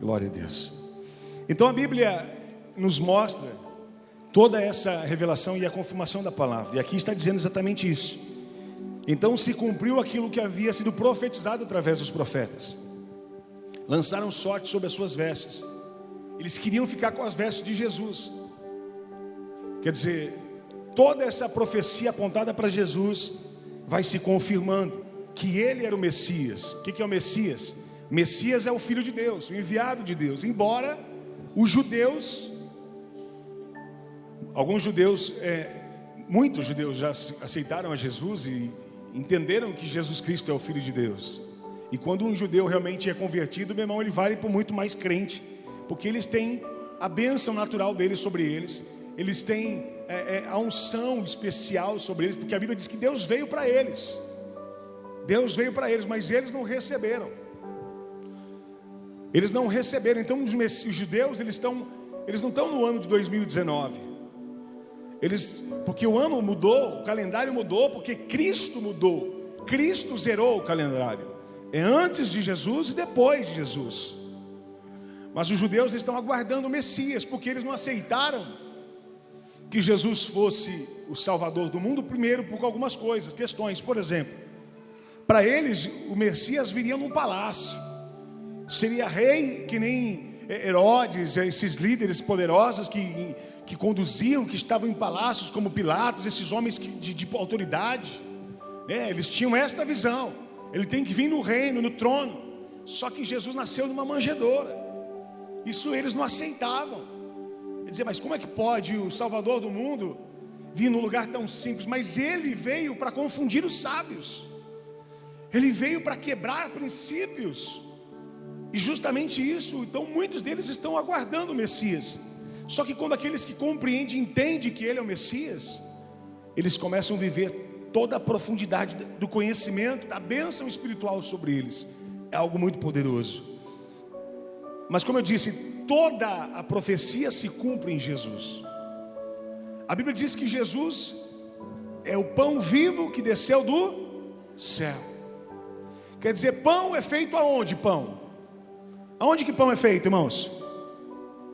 Glória a Deus. Então a Bíblia nos mostra toda essa revelação e a confirmação da palavra. E aqui está dizendo exatamente isso. Então se cumpriu aquilo que havia sido profetizado através dos profetas. Lançaram sorte sobre as suas vestes. Eles queriam ficar com as vestes de Jesus. Quer dizer, toda essa profecia apontada para Jesus vai se confirmando que ele era o Messias. O que é o Messias? Messias é o Filho de Deus, o enviado de Deus. Embora os judeus, muitos judeus já aceitaram a Jesus e entenderam que Jesus Cristo é o Filho de Deus. E quando um judeu realmente é convertido, meu irmão, ele vale por muito mais crente, porque eles têm a bênção natural deles sobre eles. Eles têm a unção especial sobre eles, porque a Bíblia diz que Deus veio para eles. Deus veio para eles, mas eles não receberam. Eles não receberam. Então os judeus, eles não estão no ano de 2019. Porque o ano mudou, o calendário mudou, porque Cristo mudou. Cristo zerou o calendário. É antes de Jesus e depois de Jesus. Mas os judeus estão aguardando o Messias, porque eles não aceitaram que Jesus fosse o Salvador do mundo, primeiro por algumas questões. Por exemplo, para eles o Messias viria num palácio, seria rei que nem Herodes, esses líderes poderosos que conduziam, que estavam em palácios como Pilatos, esses homens de autoridade, eles tinham esta visão. Ele tem que vir no reino, no trono. Só que Jesus nasceu numa manjedoura. Isso eles não aceitavam. Quer dizer, mas como é que pode o Salvador do mundo vir num lugar tão simples? Mas ele veio para confundir os sábios. Ele veio para quebrar princípios. E justamente isso, então muitos deles estão aguardando o Messias. Só que quando aqueles que compreendem, entendem que ele é o Messias, eles começam a viver toda a profundidade do conhecimento, da bênção espiritual sobre eles. É algo muito poderoso. Mas como eu disse, toda a profecia se cumpre em Jesus. A Bíblia diz que Jesus é o pão vivo que desceu do céu. Quer dizer, pão é feito aonde pão? Aonde que pão é feito, irmãos?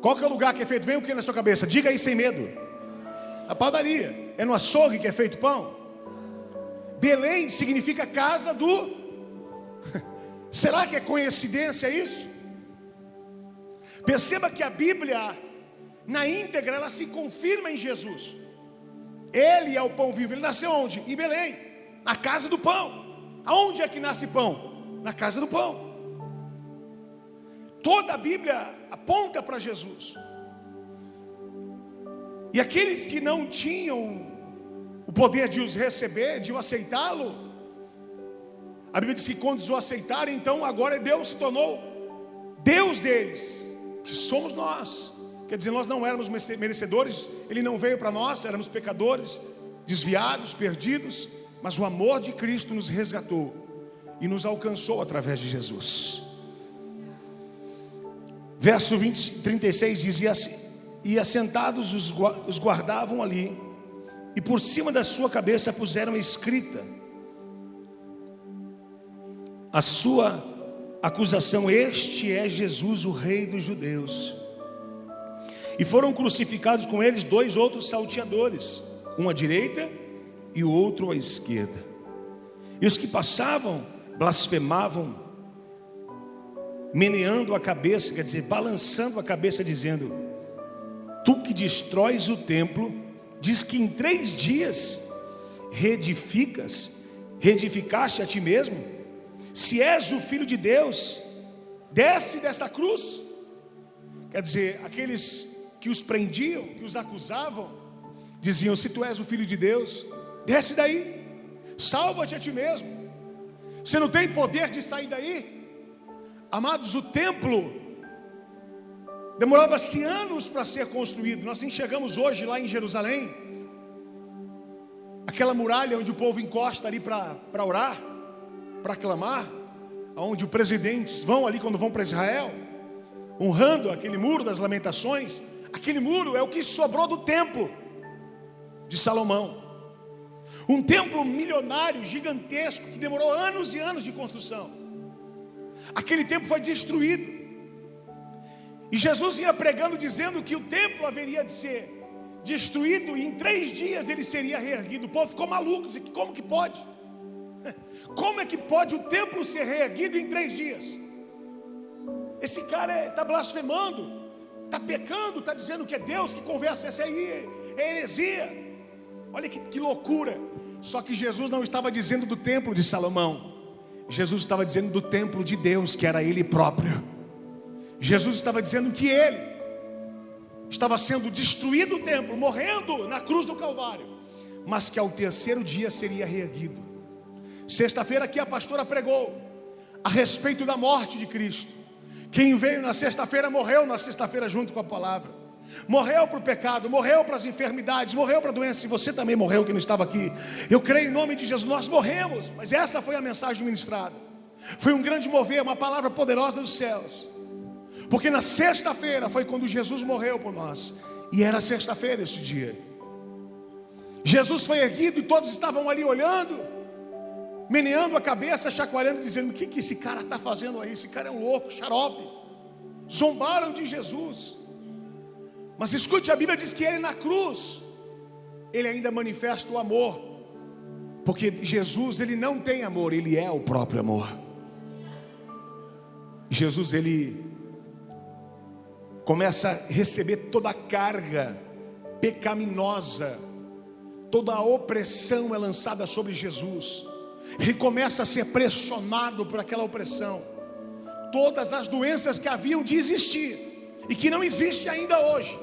Qual que é o lugar que é feito? Vem o que na sua cabeça? Diga aí sem medo. A padaria. É no açougue que é feito pão? Belém significa casa do... Será que é coincidência isso? Perceba que a Bíblia, na íntegra, ela se confirma em Jesus. Ele é o pão vivo. Ele nasceu onde? Em Belém, na casa do pão. Aonde é que nasce pão? Na casa do pão. Toda a Bíblia aponta para Jesus. E aqueles que não tinham o poder de os receber, de o aceitá-lo, a Bíblia diz que quando os o aceitaram, então agora Deus se tornou Deus deles, que somos nós. Quer dizer, nós não éramos merecedores, Ele não veio para nós, éramos pecadores, desviados, perdidos, mas o amor de Cristo nos resgatou e nos alcançou através de Jesus. Verso 36 dizia assim: e assentados os guardavam ali, e por cima da sua cabeça puseram escrita a sua acusação: este é Jesus, o Rei dos Judeus. E foram crucificados com eles 2 outros salteadores, um à direita e o outro à esquerda. E os que passavam blasfemavam, meneando a cabeça, quer dizer, balançando a cabeça, dizendo: tu que destróis o templo, diz que em 3 dias reedificaste a ti mesmo? Se és o Filho de Deus, desce dessa cruz. Quer dizer, aqueles que os prendiam, que os acusavam, diziam: se tu és o Filho de Deus, desce daí, salva-te a ti mesmo. Você não tem poder de sair daí. Amados, o templo demorava-se anos para ser construído. Nós enxergamos hoje lá em Jerusalém aquela muralha onde o povo encosta ali para orar, para clamar, onde os presidentes vão ali quando vão para Israel, honrando aquele muro das lamentações. Aquele muro é o que sobrou do templo de Salomão. Um templo milionário, gigantesco, que demorou anos e anos de construção. Aquele templo foi destruído. E Jesus ia pregando dizendo que o templo haveria de ser destruído e em 3 dias ele seria reerguido. O povo ficou maluco, disse: como que pode? Como é que pode o templo ser reerguido em 3 dias? Esse cara está blasfemando, está pecando, está dizendo que é Deus, que conversa essa aí é heresia. Olha que loucura. Só que Jesus não estava dizendo do templo de Salomão, Jesus estava dizendo do templo de Deus, que era Ele próprio. Jesus estava dizendo que Ele estava sendo destruído o templo, morrendo na cruz do Calvário, mas que ao 3º dia seria reerguido. Sexta-feira aqui a pastora pregou a respeito da morte de Cristo. Quem veio na sexta-feira morreu na sexta-feira junto com a palavra. Morreu para o pecado, morreu para as enfermidades, morreu para a doença. E você também morreu que não estava aqui. Eu creio em nome de Jesus, nós morremos. Mas essa foi a mensagem ministrada. Foi um grande mover, uma palavra poderosa dos céus. Porque na sexta-feira foi quando Jesus morreu por nós. E era sexta-feira esse dia. Jesus foi erguido e todos estavam ali olhando, meneando a cabeça, chacoalhando, dizendo: o que esse cara está fazendo aí? Esse cara é um louco, xarope. Zombaram de Jesus. Mas escute, a Bíblia diz que Ele na cruz, Ele ainda manifesta o amor. Porque Jesus, Ele não tem amor, Ele é o próprio amor. Jesus, Ele começa a receber toda a carga pecaminosa, toda a opressão é lançada sobre Jesus. Ele começa a ser pressionado por aquela opressão. Todas as doenças que haviam de existir e que não existe ainda hoje,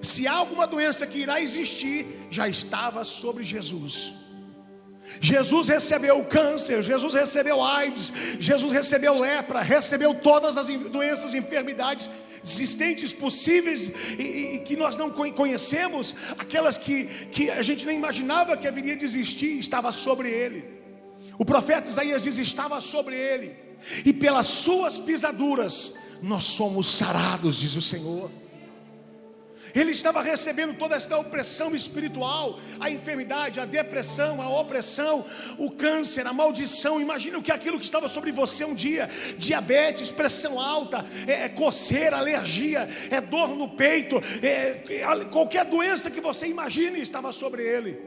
se há alguma doença que irá existir, já estava sobre Jesus. Jesus recebeu o câncer, Jesus recebeu AIDS, Jesus recebeu lepra, recebeu todas as doenças e enfermidades existentes, possíveis e que nós não conhecemos, aquelas que a gente nem imaginava que haveria de existir, estava sobre Ele. O profeta Isaías diz: estava sobre Ele, e pelas suas pisaduras nós somos sarados, diz o Senhor. Ele estava recebendo toda esta opressão espiritual, a enfermidade, a depressão, a opressão, o câncer, a maldição. Imagina o que é aquilo que estava sobre você um dia: diabetes, pressão alta, coceira, alergia, dor no peito, qualquer doença que você imagine estava sobre Ele.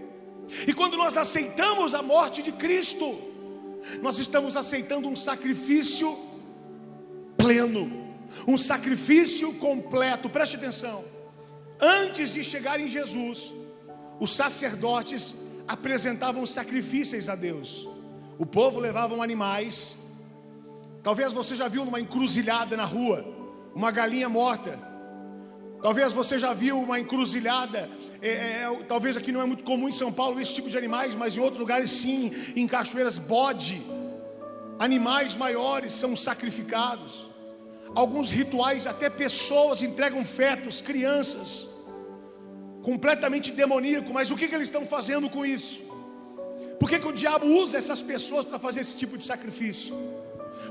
E quando nós aceitamos a morte de Cristo, nós estamos aceitando um sacrifício pleno, um sacrifício completo. Preste atenção. Antes de chegar em Jesus, os sacerdotes apresentavam sacrifícios a Deus. O povo levava animais. Talvez você já viu numa encruzilhada na rua uma galinha morta. Talvez você já viu uma encruzilhada, talvez aqui não é muito comum em São Paulo esse tipo de animais, mas em outros lugares sim, em cachoeiras, bode. Animais maiores são sacrificados. Alguns rituais, até pessoas entregam fetos, crianças, completamente demoníaco. Mas o que eles estão fazendo com isso? Por que o diabo usa essas pessoas para fazer esse tipo de sacrifício?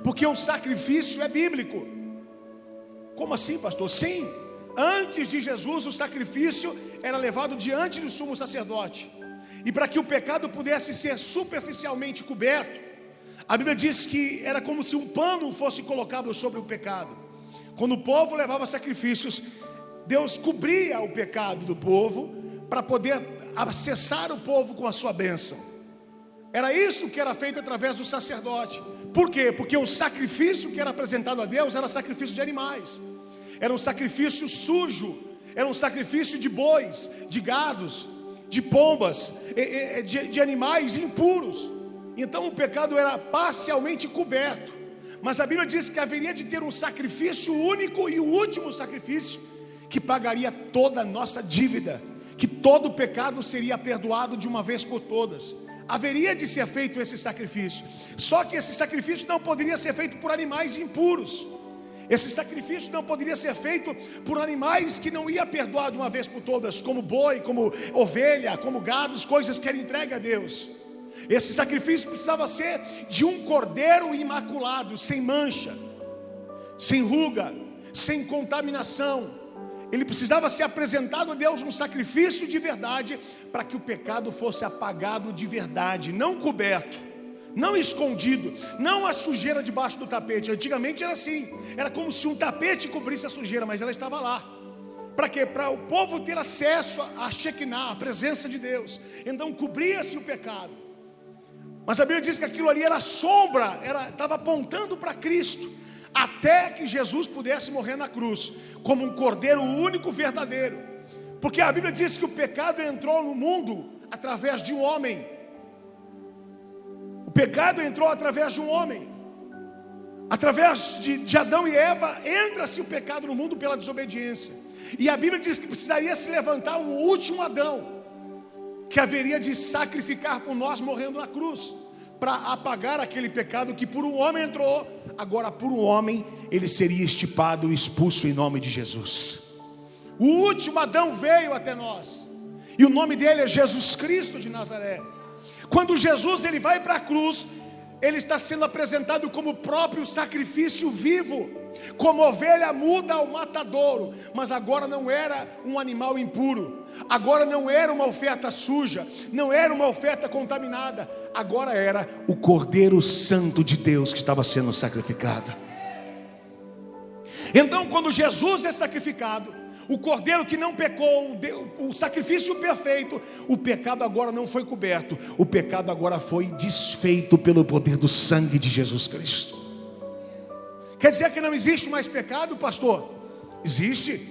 Porque o sacrifício é bíblico. Como assim, pastor? Sim, antes de Jesus o sacrifício era levado diante do sumo sacerdote. E para que o pecado pudesse ser superficialmente coberto, a Bíblia diz que era como se um pano fosse colocado sobre o pecado. Quando o povo levava sacrifícios, Deus cobria o pecado do povo para poder acessar o povo com a sua bênção. Era isso que era feito através do sacerdote. Por quê? Porque o sacrifício que era apresentado a Deus era sacrifício de animais. Era um sacrifício sujo, era um sacrifício de bois, de gados, de pombas, de animais impuros. Então o pecado era parcialmente coberto. Mas a Bíblia diz que haveria de ter um sacrifício único e o último sacrifício que pagaria toda a nossa dívida, que todo o pecado seria perdoado de uma vez por todas. Haveria de ser feito esse sacrifício. Só que esse sacrifício não poderia ser feito por animais impuros. Esse sacrifício não poderia ser feito por animais que não ia perdoar de uma vez por todas, como boi, como ovelha, como gados, coisas que era entregue a Deus. Esse sacrifício precisava ser de um cordeiro imaculado, sem mancha, sem ruga, sem contaminação. Ele precisava ser apresentado a Deus um sacrifício de verdade, para que o pecado fosse apagado de verdade, não coberto, não escondido, não a sujeira debaixo do tapete. Antigamente era assim, era como se um tapete cobrisse a sujeira, mas ela estava lá. Para quê? Para o povo ter acesso a Shekinah, a presença de Deus. Então cobria-se o pecado. Mas a Bíblia diz que aquilo ali era sombra, estava apontando para Cristo, até que Jesus pudesse morrer na cruz, como um cordeiro único verdadeiro. Porque a Bíblia diz que o pecado entrou no mundo através de um homem. O pecado entrou através de um homem. Através de Adão e Eva, entra-se o pecado no mundo pela desobediência. E a Bíblia diz que precisaria se levantar um último Adão, que haveria de sacrificar por nós morrendo na cruz, para apagar aquele pecado que por um homem entrou. Agora por um homem ele seria estipado e expulso em nome de Jesus. O último Adão veio até nós, e o nome dele é Jesus Cristo de Nazaré. Quando Jesus ele vai para a cruz, ele está sendo apresentado como o próprio sacrifício vivo, como ovelha muda ao matadouro. Mas agora não era um animal impuro, agora não era uma oferta suja, não era uma oferta contaminada, agora era o Cordeiro Santo de Deus que estava sendo sacrificado. Então quando Jesus é sacrificado, o cordeiro que não pecou, o sacrifício perfeito, o pecado agora não foi coberto, o pecado agora foi desfeito pelo poder do sangue de Jesus Cristo. Quer dizer que não existe mais pecado, pastor? Existe,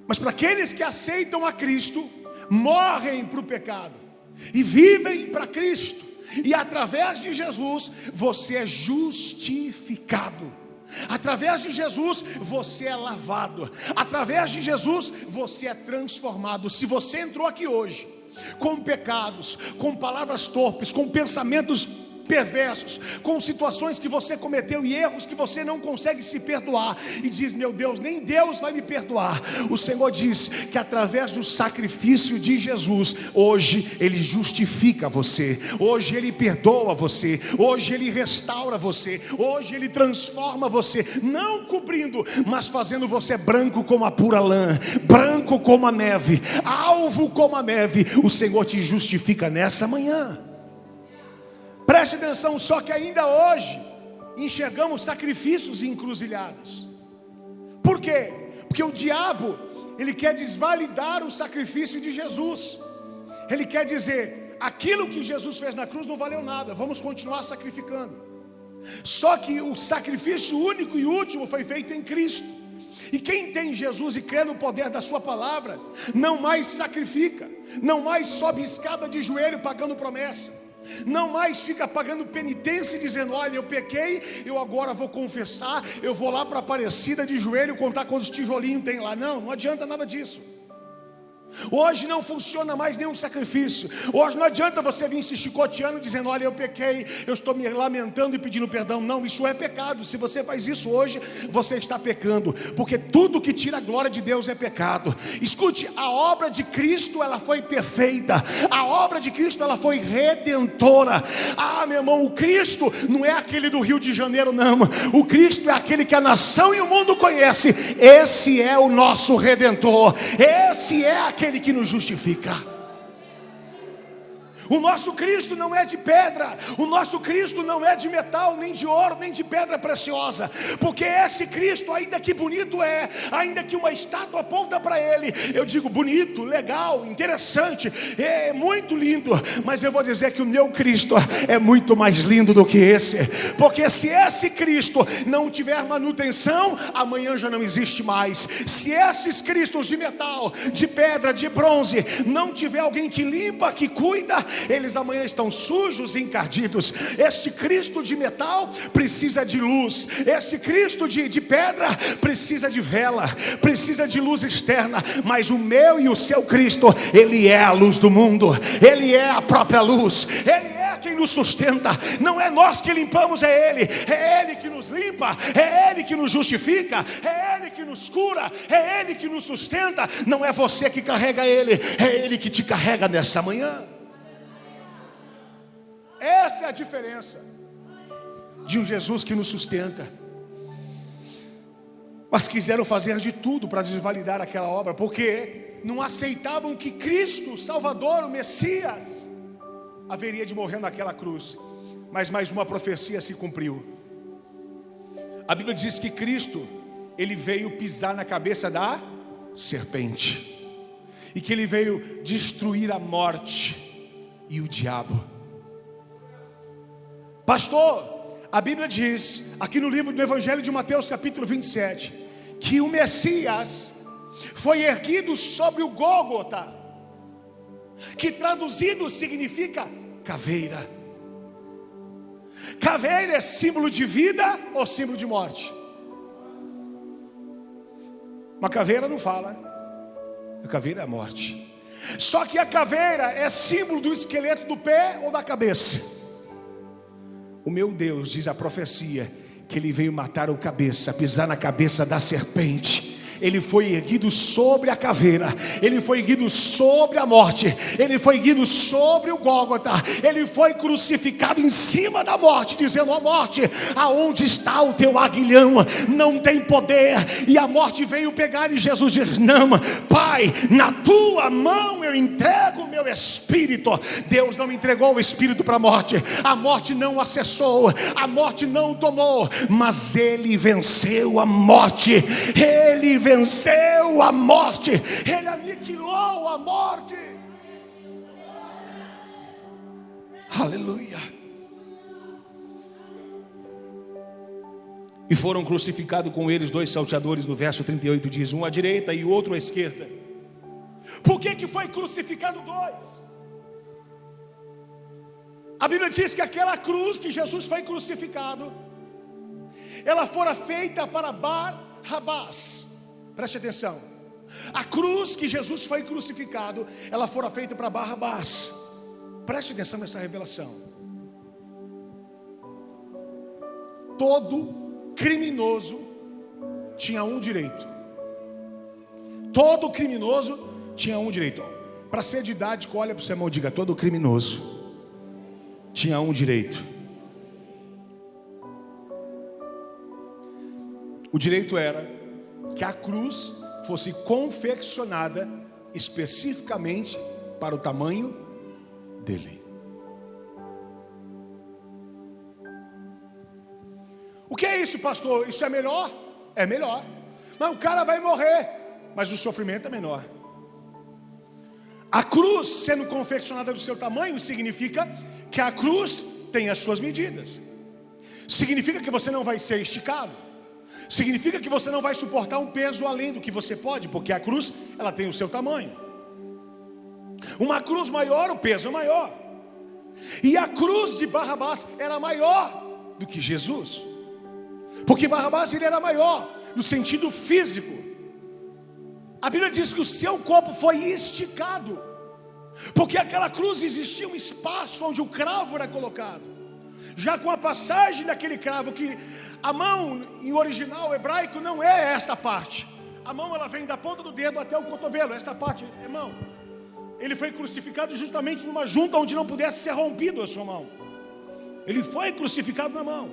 mas para aqueles que aceitam a Cristo, morrem para o pecado e vivem para Cristo, e através de Jesus você é justificado. Através de Jesus você é lavado, através de Jesus você é transformado. Se você entrou aqui hoje com pecados, com palavras torpes, com pensamentos perversos, com situações que você cometeu e erros que você não consegue se perdoar, e diz: meu Deus, nem Deus vai me perdoar. O Senhor diz que através do sacrifício de Jesus, hoje Ele justifica você, hoje Ele perdoa você, hoje Ele restaura você, hoje Ele transforma você, não cobrindo, mas fazendo você branco como a pura lã, branco como a neve, alvo como a neve. O Senhor te justifica nessa manhã. Preste atenção, só que ainda hoje enxergamos sacrifícios e encruzilhadas. Por quê? Porque o diabo, ele quer desvalidar o sacrifício de Jesus. Ele quer dizer: aquilo que Jesus fez na cruz não valeu nada, vamos continuar sacrificando. Só que o sacrifício único e último foi feito em Cristo. E quem tem Jesus e crê no poder da sua palavra, não mais sacrifica, não mais sobe escada de joelho pagando promessa, não mais fica pagando penitência e dizendo: olha, eu pequei, eu agora vou confessar, eu vou lá para a Aparecida de joelho contar quantos tijolinhos tem lá. Não adianta nada disso. Hoje não funciona mais nenhum sacrifício. Hoje não adianta você vir se chicoteando dizendo: olha, eu pequei, eu estou me lamentando e pedindo perdão. Não, isso é pecado. Se você faz isso hoje, você está pecando, porque tudo que tira a glória de Deus é pecado. Escute, a obra de Cristo, ela foi perfeita. A obra de Cristo, ela foi redentora. Ah, meu irmão, o Cristo não é aquele do Rio de Janeiro, não. O Cristo é aquele que a nação e o mundo conhece. Esse é o nosso Redentor. Esse é aquele que nos justifica. O nosso Cristo não é de pedra, o nosso Cristo não é de metal, nem de ouro, nem de pedra preciosa, porque esse Cristo, ainda que bonito é, ainda que uma estátua aponta para ele, eu digo bonito, legal, interessante, é muito lindo, mas eu vou dizer que o meu Cristo é muito mais lindo do que esse, porque se esse Cristo não tiver manutenção, amanhã já não existe mais. Se esses Cristos de metal, de pedra, de bronze, não tiver alguém que limpa, que cuida, eles amanhã estão sujos e encardidos. Este Cristo de metal precisa de luz, este Cristo de pedra precisa de vela, precisa de luz externa. Mas o meu e o seu Cristo, Ele é a luz do mundo, Ele é a própria luz, Ele é quem nos sustenta. Não é nós que limpamos, é Ele que nos limpa, é Ele que nos justifica, é Ele que nos cura, é Ele que nos sustenta. Não é você que carrega Ele, é Ele que te carrega nessa manhã. Essa é a diferença de um Jesus que nos sustenta. Mas quiseram fazer de tudo para desvalidar aquela obra, porque não aceitavam que Cristo, o Salvador, o Messias, haveria de morrer naquela cruz. mas mais uma profecia se cumpriu. A Bíblia diz que Cristo, ele veio pisar na cabeça da serpente, e que ele veio destruir a morte e o diabo. Pastor, a Bíblia diz, aqui no livro do Evangelho de Mateus, capítulo 27, que o Messias foi erguido sobre o Gólgota, que traduzido significa caveira. Caveira é símbolo de vida ou símbolo de morte? Uma caveira não fala, a caveira é a morte. Só que a caveira é símbolo do esqueleto do pé ou da cabeça. O meu Deus, diz a profecia, que ele veio matar o cabeça, pisar na cabeça da serpente. Ele foi erguido sobre a caveira, ele foi erguido sobre a morte, ele foi erguido sobre o Gólgota, ele foi crucificado em cima da morte, dizendo: ó morte, aonde está o teu aguilhão? Não tem poder. E a morte veio pegar, e Jesus diz: não, Pai, na tua mão eu entrego o meu espírito. Deus não entregou o espírito para a morte não acessou, a morte não tomou, mas ele venceu a morte, ele venceu a morte, ele aniquilou a morte. Aleluia. E foram crucificados com eles 2 salteadores, no verso 38 diz, um à direita e o outro à esquerda. Por que foi crucificado 2? A Bíblia diz que aquela cruz que Jesus foi crucificado, ela fora feita para Barrabás. Preste atenção, a cruz que Jesus foi crucificado, ela fora feita para Barrabás. Preste atenção nessa revelação. Todo criminoso tinha um direito. Todo criminoso tinha um direito. Para ser didático, olha para o seu irmão e diga: todo criminoso tinha um direito. O direito era que a cruz fosse confeccionada especificamente para o tamanho dele. O que é isso, pastor? Isso é melhor? É melhor. Mas o cara vai morrer, mas o sofrimento é menor. A cruz sendo confeccionada do seu tamanho significa que a cruz tem as suas medidas. Significa que você não vai ser esticado. Significa que você não vai suportar um peso além do que você pode, porque a cruz, ela tem o seu tamanho. Uma cruz maior, o peso é maior. E a cruz de Barrabás era maior do que Jesus, porque Barrabás ele era maior no sentido físico. A Bíblia diz que o seu corpo foi esticado, porque aquela cruz existia um espaço onde o cravo era colocado. Já com a passagem daquele cravo, que a mão em original hebraico não é esta parte. A mão ela vem da ponta do dedo até o cotovelo. Esta parte é mão. Ele foi crucificado justamente numa junta onde não pudesse ser rompido a sua mão. Ele foi crucificado na mão.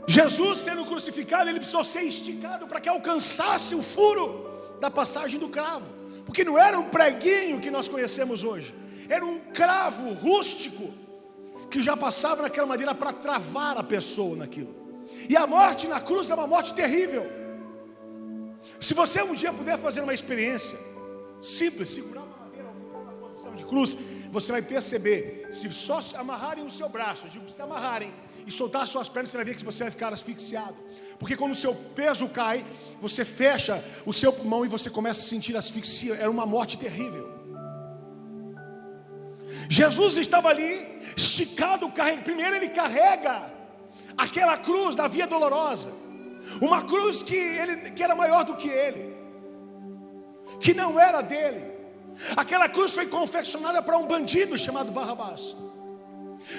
Jesus sendo crucificado, ele precisou ser esticado para que alcançasse o furo da passagem do cravo, porque não era um preguinho que nós conhecemos hoje, era um cravo rústico que já passava naquela madeira para travar a pessoa naquilo. E a morte na cruz é uma morte terrível. Se você um dia puder fazer uma experiência simples, segurar uma madeira ou ficar na posição de cruz, você vai perceber, se só amarrarem o seu braço, eu digo, se amarrarem e soltar as suas pernas, você vai ver que você vai ficar asfixiado. Porque quando o seu peso cai, você fecha o seu pulmão e você começa a sentir asfixia. Era uma morte terrível. Jesus estava ali, esticado, primeiro ele carrega aquela cruz da via dolorosa, uma cruz que era maior do que ele, que não era dele. Aquela cruz foi confeccionada para um bandido chamado Barrabás.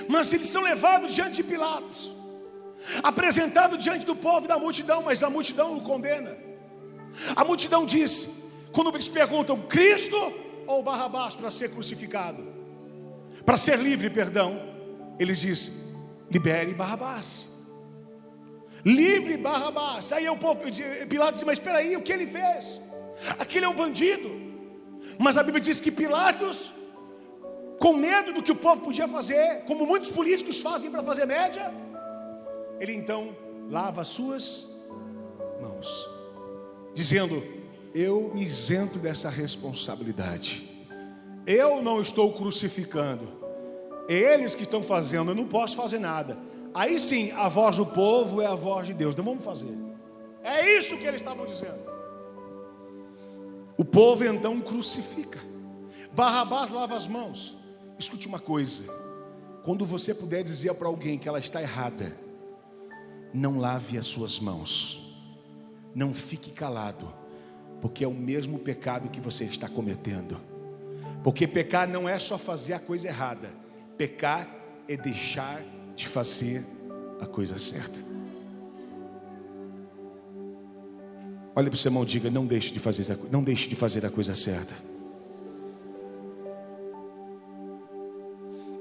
Mas eles são levados diante de Pilatos, apresentados diante do povo e da multidão, mas a multidão o condena. A multidão diz, quando eles perguntam, Cristo ou Barrabás para ser crucificado? Para ser livre, perdão, eles dizem, libere Barrabás. Livre Barrabás. Aí o povo, Pilatos diz, mas espera aí, o que ele fez? Aquele é um bandido. Mas a Bíblia diz que Pilatos com medo do que o povo podia fazer, como muitos políticos fazem para fazer média, ele então lava as suas mãos, dizendo: eu me isento dessa responsabilidade, eu não estou crucificando, eles que estão fazendo, eu não posso fazer nada. Aí sim, a voz do povo é a voz de Deus, então vamos fazer. É isso que eles estavam dizendo. O povo então crucifica. Barrabás lava as mãos. Escute uma coisa: quando você puder dizer para alguém que ela está errada, não lave as suas mãos, não fique calado, porque é o mesmo pecado que você está cometendo. Porque pecar não é só fazer a coisa errada, pecar é deixar de fazer a coisa certa. Olha para o seu irmão e diga: não deixe de fazer a coisa certa.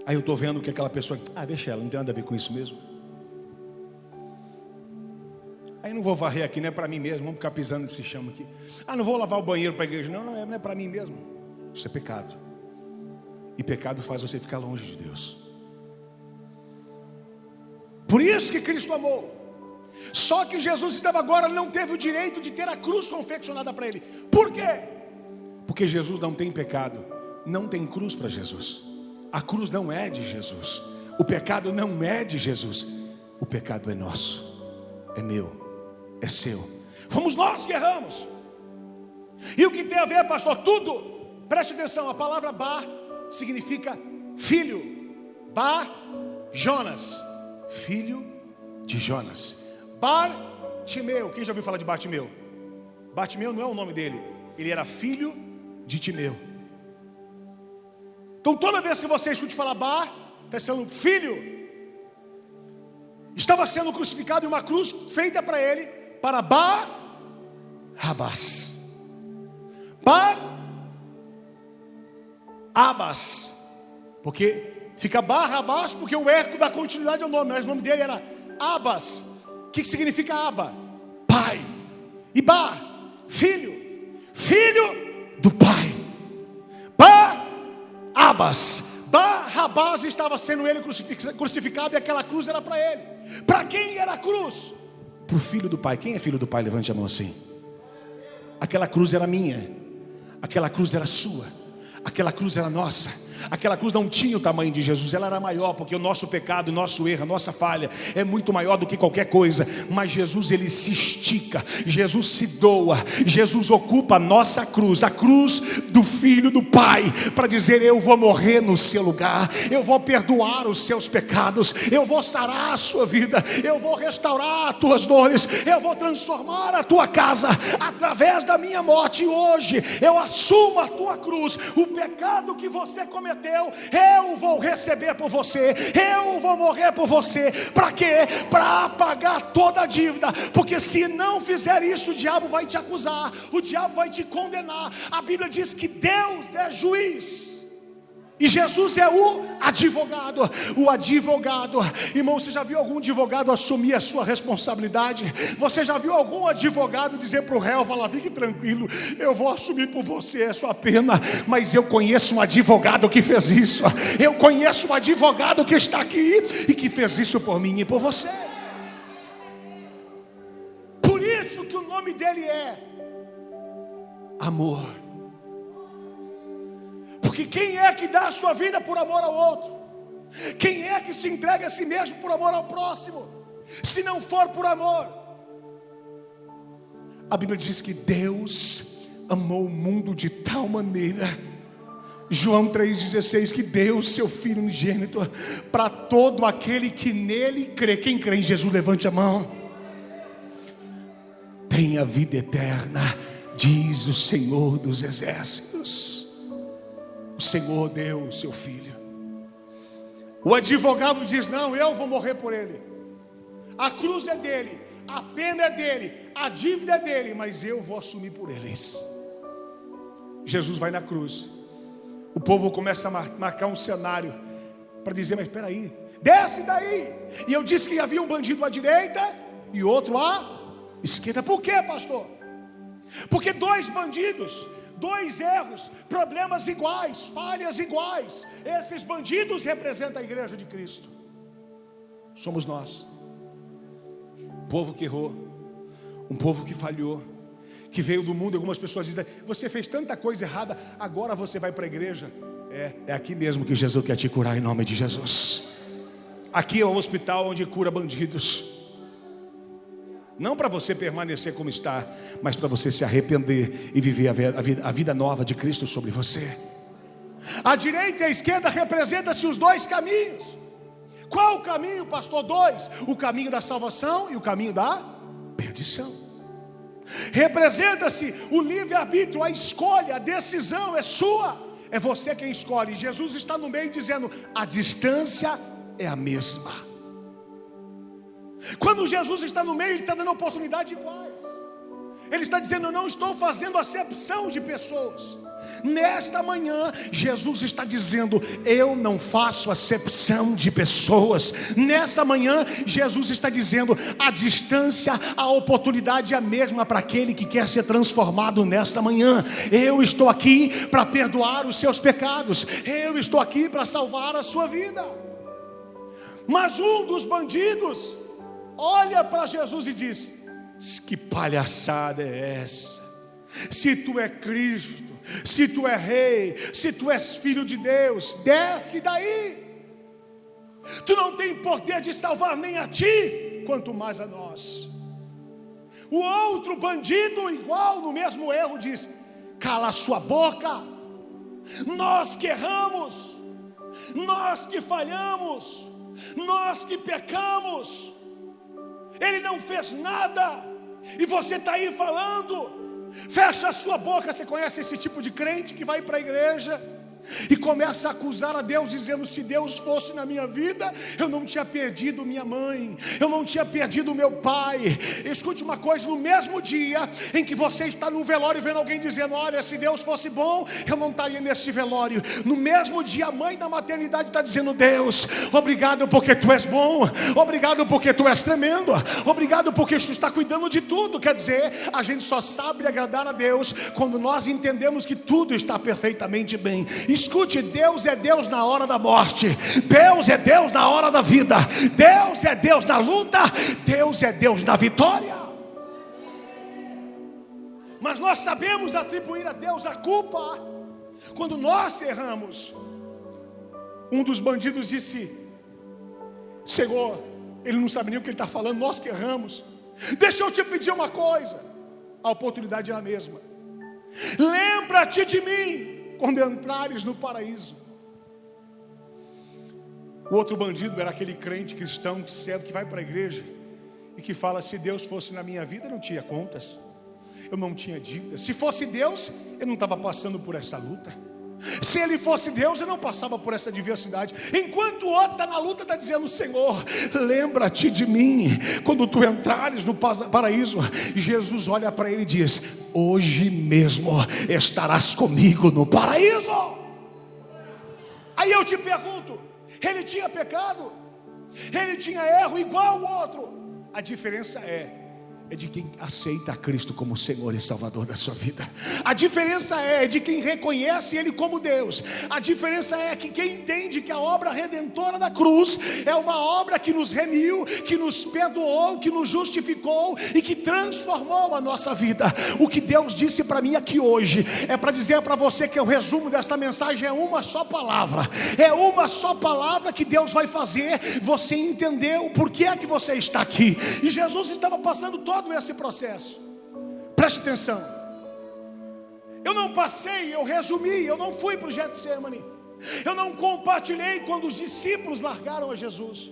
Aí eu estou vendo que aquela pessoa, deixa ela, não tem nada a ver com isso mesmo. Aí não vou varrer aqui, não é para mim mesmo, vamos ficar pisando nesse chão aqui. Não vou lavar o banheiro para a igreja, não é para mim mesmo. Isso é pecado. E pecado faz você ficar longe de Deus. Por isso que Cristo amou. Só que Jesus estava agora, não teve o direito de ter a cruz confeccionada para ele. Por quê? Porque Jesus não tem pecado, não tem cruz para Jesus. A cruz não é de Jesus, o pecado não é de Jesus, o pecado é nosso, é meu, é seu. Fomos nós que erramos. E o que tem a ver, pastor? Tudo. Preste atenção, a palavra Bar significa filho. Bar, Jonas, filho de Jonas. Bartimeu, quem já ouviu falar de Bartimeu? Bartimeu não é o nome dele, ele era filho de Timeu. Então toda vez que você escute falar Bar, está sendo filho. Estava sendo crucificado em uma cruz feita para ele, para Barrabás. Barrabás, porque fica Barrabás porque o eco da continuidade é o nome, mas o nome dele era Abas. O que significa Abba? Pai. E Bar, filho. Filho do pai. Barrabás. Barrabás estava sendo ele crucificado e aquela cruz era para ele. Para quem era a cruz? Para o filho do pai. Quem é filho do pai? Levante a mão assim. Aquela cruz era minha, aquela cruz era sua, aquela cruz era nossa. Aquela cruz não tinha o tamanho de Jesus, ela era maior, porque o nosso pecado, o nosso erro, a nossa falha é muito maior do que qualquer coisa. Mas Jesus, ele se estica, Jesus se doa, Jesus ocupa a nossa cruz, a cruz do Filho do Pai, para dizer: eu vou morrer no seu lugar, eu vou perdoar os seus pecados, eu vou sarar a sua vida, eu vou restaurar as tuas dores, eu vou transformar a tua casa através da minha morte. E hoje eu assumo a tua cruz, o pecado que você cometeu, eu vou receber por você, eu vou morrer por você. Para quê? Para apagar toda a dívida. Porque se não fizer isso, o diabo vai te acusar, o diabo vai te condenar. A Bíblia diz que Deus é juiz e Jesus é o advogado. O advogado, irmão, você já viu algum advogado assumir a sua responsabilidade? Você já viu algum advogado dizer para o réu: falar, fique tranquilo, eu vou assumir por você a sua pena? Mas eu conheço um advogado que fez isso. Eu conheço um advogado que está aqui e que fez isso por mim e por você. Por isso que o nome dele é amor. Porque quem é que dá a sua vida por amor ao outro? Quem é que se entrega a si mesmo por amor ao próximo? Se não for por amor. A Bíblia diz que Deus amou o mundo de tal maneira, João 3,16, que deu o seu Filho unigênito para todo aquele que nele crê. Quem crê em Jesus, levante a mão. Tem a vida eterna, diz o Senhor dos exércitos. O Senhor deu o seu Filho. O advogado diz: não, eu vou morrer por ele. A cruz é dele, a pena é dele, a dívida é dele, mas eu vou assumir por eles. Jesus vai na cruz. O povo começa a marcar um cenário para dizer: mas espera aí, desce daí. E eu disse que havia um bandido à direita e outro à esquerda. Por quê, pastor? Porque dois bandidos 2 erros, problemas iguais, falhas iguais. Esses bandidos representam a igreja de Cristo. Somos nós, um povo que errou, um povo que falhou, que veio do mundo. Algumas pessoas dizem: você fez tanta coisa errada, agora você vai para a igreja. É aqui mesmo que Jesus quer te curar, em nome de Jesus. Aqui é o hospital onde cura bandidos. Não para você permanecer como está, mas para você se arrepender e viver a vida nova de Cristo sobre você. A direita e a esquerda representam-se os 2 caminhos. Qual o caminho, pastor? 2: o caminho da salvação e o caminho da perdição. Representa-se o livre-arbítrio, a escolha, a decisão é sua. É você quem escolhe. Jesus está no meio dizendo: a distância é a mesma. Quando Jesus está no meio, Ele está dando oportunidade iguais. Ele está dizendo: eu não estou fazendo acepção de pessoas. Nesta manhã, Jesus está dizendo: eu não faço acepção de pessoas. Nesta manhã, Jesus está dizendo: a distância, a oportunidade é a mesma para aquele que quer ser transformado nesta manhã. Eu estou aqui para perdoar os seus pecados. Eu estou aqui para salvar a sua vida. Mas um dos bandidos olha para Jesus e diz: que palhaçada é essa? Se tu é Cristo, se tu é rei, se tu és filho de Deus, desce daí. Tu não tem poder de salvar nem a ti, quanto mais a nós. O outro bandido, igual no mesmo erro, diz: cala a sua boca. Nós que erramos, nós que falhamos, nós que pecamos. Ele não fez nada e você está aí falando. Fecha a sua boca. Você conhece esse tipo de crente que vai para a igreja e começa a acusar a Deus, dizendo: se Deus fosse na minha vida, eu não tinha perdido minha mãe, eu não tinha perdido meu pai. Escute uma coisa: no mesmo dia em que você está no velório vendo alguém dizendo: olha, se Deus fosse bom, eu não estaria nesse velório, no mesmo dia a mãe da maternidade está dizendo: Deus, obrigado porque tu és bom, obrigado porque tu és tremendo, obrigado porque tu está cuidando de tudo. Quer dizer, a gente só sabe agradar a Deus quando nós entendemos que tudo está perfeitamente bem. Escute, Deus é Deus na hora da morte, Deus é Deus na hora da vida, Deus é Deus na luta, Deus é Deus na vitória. Mas nós sabemos atribuir a Deus a culpa quando nós erramos. Um dos bandidos disse: Senhor, ele não sabe nem o que ele está falando, nós que erramos. Deixa eu te pedir uma coisa. A oportunidade é a mesma. Lembra-te de mim quando entrares no paraíso. O outro bandido era aquele crente cristão, servo, que vai para a igreja e que fala: se Deus fosse na minha vida, eu não tinha contas, eu não tinha dívidas. Se fosse Deus, eu não estava passando por essa luta. Se Ele fosse Deus, eu não passava por essa adversidade. Enquanto o outro está na luta, está dizendo: Senhor, lembra-te de mim quando tu entrares no paraíso. Jesus olha para ele e diz: hoje mesmo estarás comigo no paraíso. Aí eu te pergunto: ele tinha pecado, ele tinha erro igual ao outro. A diferença é de quem aceita a Cristo como Senhor e Salvador da sua vida. A diferença é de quem reconhece Ele como Deus. A diferença é que quem entende que a obra redentora da cruz é uma obra que nos remiu, que nos perdoou, que nos justificou e que transformou a nossa vida. O que Deus disse para mim aqui hoje é para dizer para você que o resumo desta mensagem é uma só palavra. É uma só palavra que Deus vai fazer você entender o porquê é que você está aqui. E Jesus estava passando todo esse processo. Preste atenção. Eu não passei, eu resumi, eu não fui para o Getsemane. Eu não compartilhei quando os discípulos largaram a Jesus.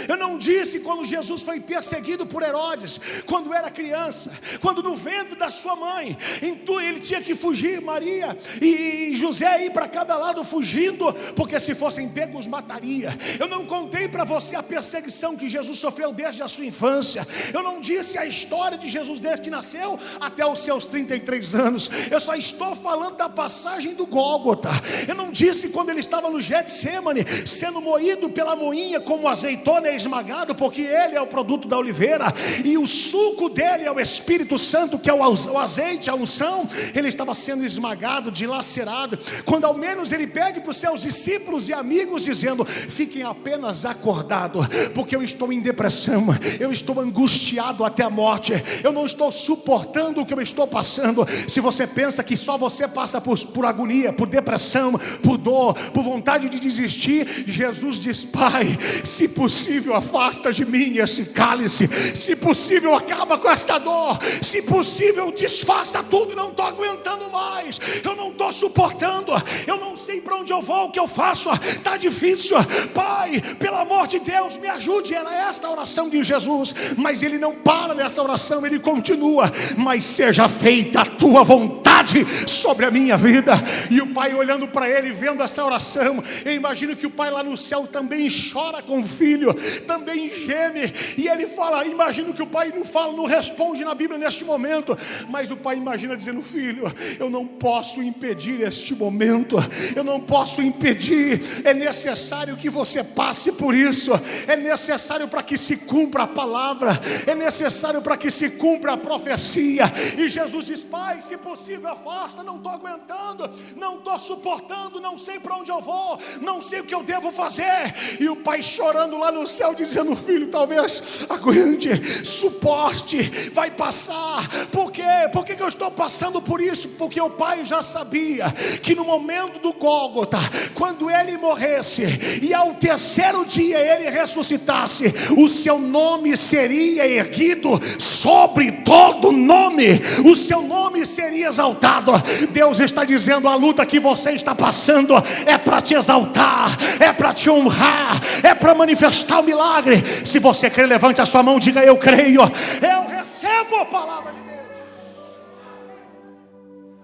Eu não disse quando Jesus foi perseguido por Herodes, quando era criança, quando no ventre da sua mãe, ele tinha que fugir, Maria e José ir para cada lado fugindo, porque se fossem pegos mataria. Eu não contei para você a perseguição que Jesus sofreu desde a sua infância. Eu não disse a história de Jesus desde que nasceu até os seus 33 anos. Eu só estou falando da passagem do Gólgota. Eu não disse quando ele estava no Getsemane, sendo moído pela moinha como azeitona. azeitona é esmagado porque ele é o produto da oliveira, e o suco dele é o Espírito Santo, que é o azeite, a unção. Ele estava sendo esmagado, dilacerado, quando ao menos ele pede para os seus discípulos e amigos, dizendo: fiquem apenas acordados, porque eu estou em depressão, eu estou angustiado até a morte, eu não estou suportando o que eu estou passando. Se você pensa que só você passa por agonia, por depressão, por dor, por vontade de desistir, Jesus diz: Pai, se possível afasta de mim esse cálice, se possível acaba com esta dor, se possível desfaça tudo, não estou aguentando mais, eu não estou suportando, eu não sei para onde eu vou, o que eu faço, está difícil. Pai, pelo amor de Deus, me ajude. Era esta a oração de Jesus, mas ele não para nessa oração, ele continua: mas seja feita a tua vontade sobre a minha vida. E o pai olhando para ele, vendo essa oração, eu imagino que o pai lá no céu também chora com o filho, também geme, e ele fala, imagino que o pai não responde na Bíblia neste momento, mas o pai imagina dizendo: filho, eu não posso impedir este momento, eu não posso impedir, é necessário que você passe por isso, é necessário para que se cumpra a palavra, é necessário para que se cumpra a profecia. E Jesus diz: pai, se possível afasta, não estou aguentando, não estou suportando, não sei para onde eu vou, não sei o que eu devo fazer. E o pai chorando lá no céu, dizendo: filho, talvez aguente, suporte, vai passar. Por quê? Por que eu estou passando por isso? Porque o pai já sabia que no momento do Gólgota, quando ele morresse e ao terceiro dia ele ressuscitasse, o seu nome seria erguido sobre todo nome, o seu nome seria exaltado. Deus está dizendo: a luta que você está passando é para te exaltar, é para te honrar, é para manifestar o milagre. Se você crê, levante a sua mão, diga: eu creio, eu recebo a palavra de Deus.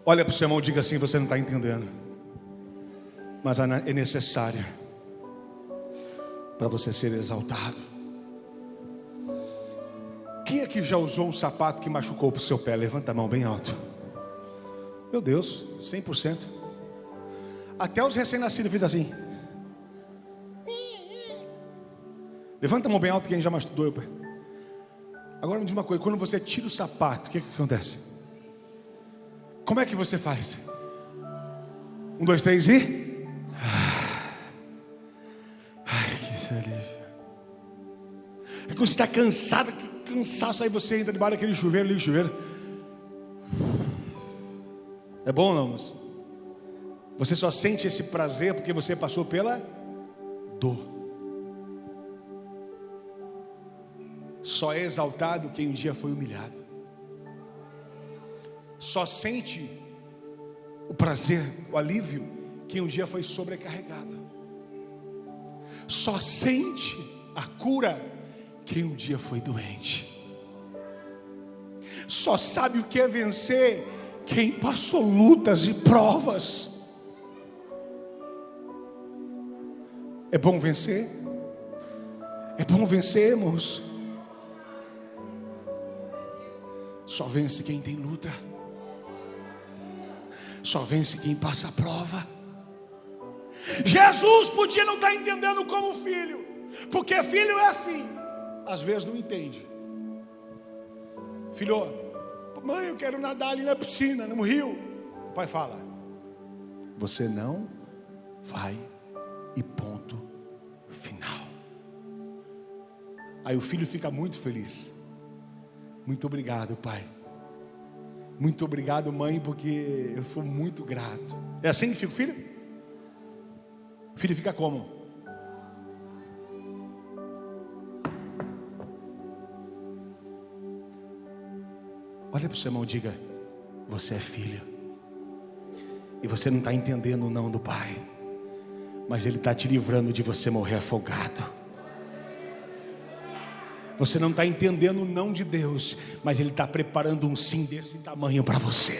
Olha para o seu irmão, diga assim: você não está entendendo, mas é necessário para você ser exaltado. Quem aqui já usou um sapato que machucou para o seu pé? Levanta a mão bem alto. Meu Deus, 100%. Até os recém-nascidos fiz assim. Levanta a mão bem alto quem já machucou o pé. Agora me diz uma coisa: quando você tira o sapato, o que acontece? Como é que você faz? 1, 2, 3 e... ai, que alívio. É quando você está cansado, que cansaço, aí você entra debaixo daquele chuveiro, liga o chuveiro. É bom, não, moço? Você só sente esse prazer porque você passou pela dor. Só é exaltado quem um dia foi humilhado. Só sente o prazer, o alívio, quem um dia foi sobrecarregado. Só sente a cura quem um dia foi doente. Só sabe o que é vencer quem passou lutas e provas. É bom vencer? É bom vencer, irmãos? Só vence quem tem luta. Só vence quem passa a prova. Jesus podia não estar entendendo como filho, porque filho é assim, às vezes não entende. Filho, mãe, eu quero nadar ali na piscina, no rio. O pai fala: você não vai, e ponto final. Aí o filho fica muito feliz. Muito obrigado, pai. Muito obrigado, mãe, porque eu sou muito grato. É assim que fica o filho? O filho fica como? Olha para o seu irmão e diga: você é filho. E você não está entendendo o não do pai, mas ele está te livrando de você morrer afogado. Você não está entendendo o não de Deus, mas Ele está preparando um sim desse tamanho para você.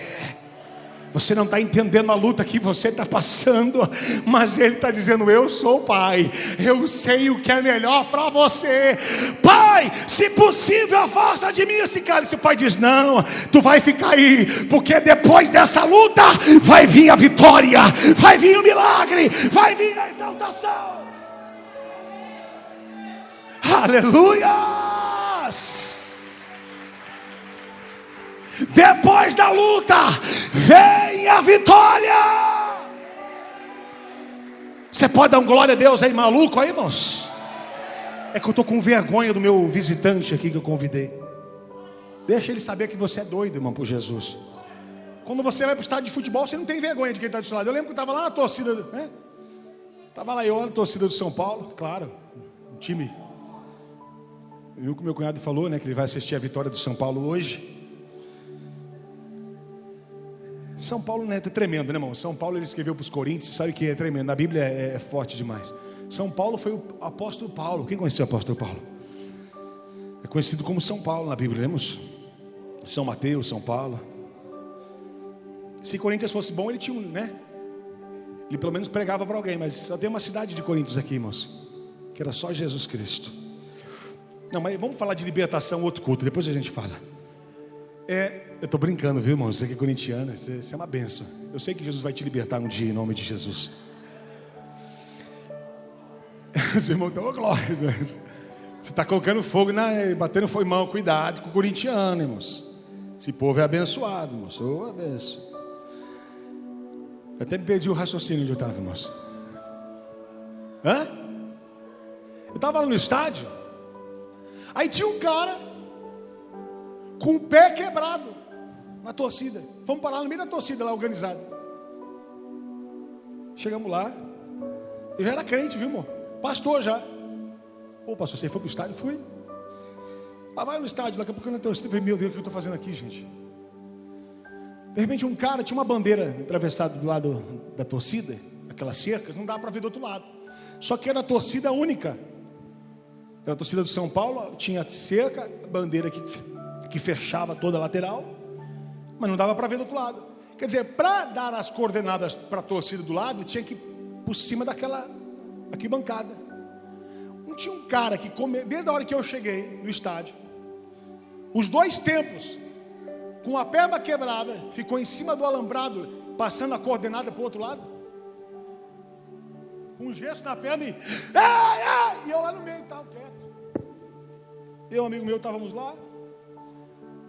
Você não está entendendo a luta que você está passando, mas Ele está dizendo: eu sou o Pai, eu sei o que é melhor para você. Pai, se possível afasta de mim esse cálice. O pai diz: não, tu vai ficar aí, porque depois dessa luta vai vir a vitória, vai vir o milagre, vai vir a exaltação. Aleluias! Depois da luta, vem a vitória. Você pode dar um glória a Deus aí, maluco aí, irmãos? É que eu estou com vergonha do meu visitante aqui que eu convidei. Deixa ele saber que você é doido, irmão, por Jesus. Quando você vai para o estádio de futebol, você não tem vergonha de quem está do seu lado. Eu lembro que eu estava lá na torcida, né? Estava lá eu na torcida do São Paulo, claro, um time. Viu que o meu cunhado falou, né? Que ele vai assistir a vitória do São Paulo hoje. São Paulo, né, é tremendo, né, irmão? São Paulo, ele escreveu para os Coríntios, você sabe que é tremendo. Na Bíblia é forte demais. São Paulo foi o apóstolo Paulo. Quem conheceu o apóstolo Paulo? É conhecido como São Paulo na Bíblia, lemos? São Mateus, São Paulo. Se Coríntios fosse bom, ele tinha um, né? Ele pelo menos pregava para alguém, mas só tem uma cidade de Coríntios aqui, irmãos, que era só Jesus Cristo. Não, mas vamos falar de libertação, outro culto, depois a gente fala. Eu estou brincando, viu, irmão? Você que é corintiano, você é uma bênção. Eu sei que Jesus vai te libertar um dia, em nome de Jesus. Os irmãos estão glória. Você está colocando fogo, batendo fogo, irmão. Cuidado com o corintiano, irmãos. Esse povo é abençoado, irmãos. Ô, abençoa. Eu até me perdi o raciocínio onde eu estava, irmãos. Eu estava lá no estádio. Aí tinha um cara com o pé quebrado na torcida. Fomos parar no meio da torcida lá, organizada. Chegamos lá. Eu já era crente, viu, irmão? Pastor já. Ô, pastor, você foi pro estádio? Fui. Lá vai no estádio, daqui a pouco eu não estou. Meu Deus, o que eu estou fazendo aqui, gente? De repente um cara tinha uma bandeira atravessada do lado da torcida, aquelas cercas, não dá para ver do outro lado. Só que era a torcida única. Era a torcida do São Paulo, tinha cerca, bandeira que fechava toda a lateral, mas não dava para ver do outro lado. Quer dizer, para dar as coordenadas para a torcida do lado, tinha que ir por cima daquela arquibancada. Não tinha um cara que, desde a hora que eu cheguei no estádio, os dois tempos, com a perna quebrada, ficou em cima do alambrado, passando a coordenada para o outro lado, com um gesto na perna e eu lá no meio, estava quieto. Eu e um amigo meu estávamos lá.